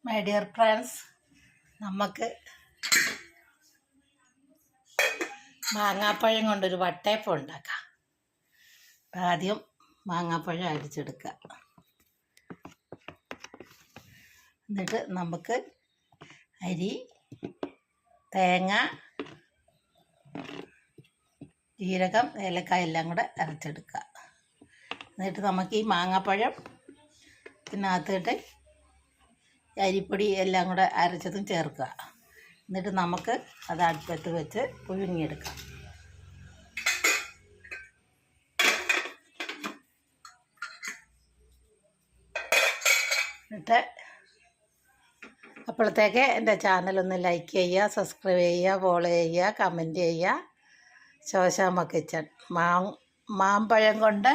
My dear friends, നമുക്ക് മാങ്ങാപ്പഴം കൊണ്ടൊരു വട്ടയപ്പം ഉണ്ടാക്കാം. ആദ്യം മാങ്ങാപ്പഴം അരിച്ചെടുക്കുക. എന്നിട്ട് നമുക്ക് അരി, തേങ്ങ, ജീരകം, ഏലക്കായ എല്ലാം കൂടെ അരച്ചെടുക്കുക. എന്നിട്ട് നമുക്ക് ഈ മാങ്ങാപ്പഴം ഇതിനകത്തിട്ട് അരിപ്പൊടി എല്ലാം കൂടെ അരച്ചതും ചേർക്കുക. എന്നിട്ട് നമുക്ക് അത് അടുപ്പത്ത് വെച്ച് പുഴുങ്ങിയെടുക്കാം. എന്നിട്ട് അപ്പോഴത്തേക്ക് എൻ്റെ ചാനലൊന്ന് ലൈക്ക് ചെയ്യുക, സബ്സ്ക്രൈബ് ചെയ്യുക, ഫോളോ ചെയ്യുക, കമൻറ്റ് ചെയ്യുക. ശോശാമ്മ കിച്ചൺ മാമ്പഴം കൊണ്ട്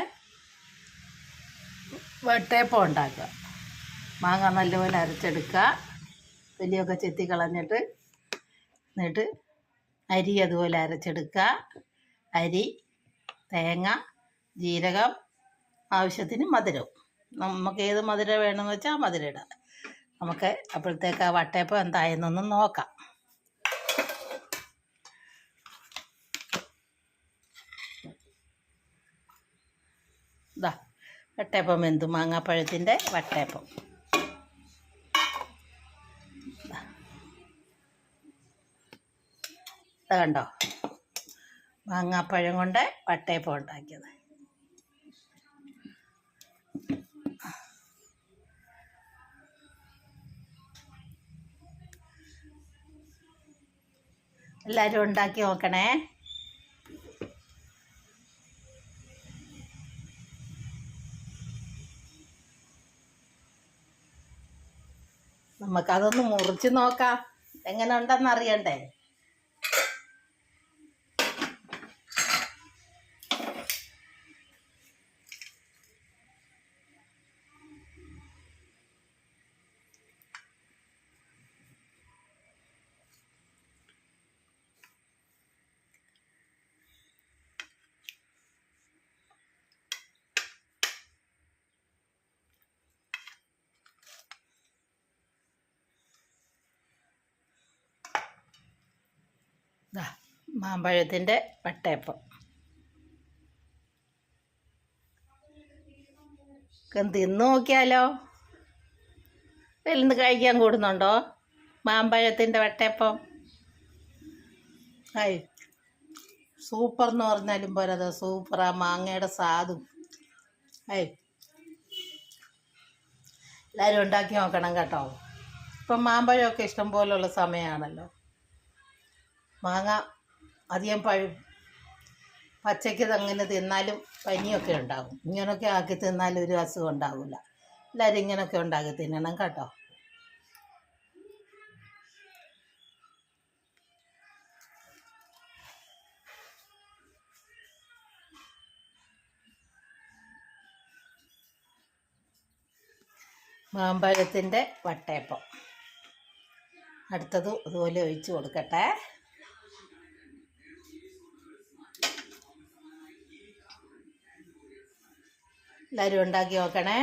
വട്ടയപ്പം ഉണ്ടാക്കുക. മാങ്ങ നല്ലപോലെ അരച്ചെടുക്കുക, തൊലിയൊക്കെ ചെത്തി കളഞ്ഞിട്ട്. എന്നിട്ട് അരി അതുപോലെ അരച്ചെടുക്കുക. അരി, തേങ്ങ, ജീരകം, ആവശ്യത്തിന് മധുരവും. നമുക്ക് ഏത് മധുരം വേണമെന്ന് വെച്ചാൽ ആ മധുരം ഇടാം. നമുക്ക് അപ്പോഴത്തേക്ക് ആ വട്ടയപ്പം എന്തായെന്നൊന്ന് നോക്കാം. ഇതാ വട്ടയപ്പം വെന്തു, മാങ്ങാപ്പഴത്തിൻ്റെ വട്ടയപ്പം. കണ്ടോ, മാങ്ങാപ്പഴം കൊണ്ട് വട്ടയപ്പം ഉണ്ടാക്കിയത്. എല്ലാവരും ഉണ്ടാക്കി നോക്കണേ. നമുക്കതൊന്ന് മുറിച്ച് നോക്കാം, എങ്ങനെ ഉണ്ടെന്ന് അറിയണ്ടേ. മാമ്പഴത്തിൻ്റെ വട്ടയപ്പം തിന്ന് നോക്കിയാലോ. ഇതിൽ കഴിക്കാൻ കൂടുന്നുണ്ടോ മാമ്പഴത്തിൻ്റെ വട്ടയപ്പം? ഹായ്, സൂപ്പർ എന്ന് പറഞ്ഞാലും പോരാ, സൂപ്പർ. ആ മാങ്ങയുടെ സ്വാദും. ഹായ്, എല്ലാവരും ഉണ്ടാക്കി നോക്കണം കേട്ടോ. ഇപ്പം മാമ്പഴമൊക്കെ ഇഷ്ടം പോലുള്ള സമയമാണല്ലോ. മാങ്ങ അധികം പച്ചയ്ക്ക് അങ്ങനെ തിന്നാലും പനിയൊക്കെ ഉണ്ടാകും. ഇങ്ങനെയൊക്കെ ആക്കി തിന്നാലും ഒരു അസുഖം ഉണ്ടാവില്ല. എല്ലാവരും ഇങ്ങനെയൊക്കെ ഉണ്ടാക്കി തിന്നണം കേട്ടോ. മാമ്പഴത്തിൻ്റെ വട്ടയപ്പം അടുത്തതും അതുപോലെ ഒഴിച്ച് കൊടുക്കട്ടെ. എല്ലാവരും ഉണ്ടാക്കി നോക്കണേ.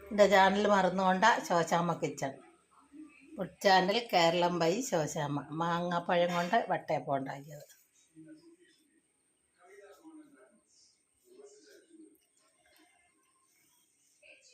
എൻ്റെ ചാനൽ മറന്നുകൊണ്ട Shoshamma kitchen. Food channel Keralam by Shoshamma. മാങ്ങാപ്പഴം കൊണ്ട് വട്ടയപ്പം ഉണ്ടാക്കിയത്.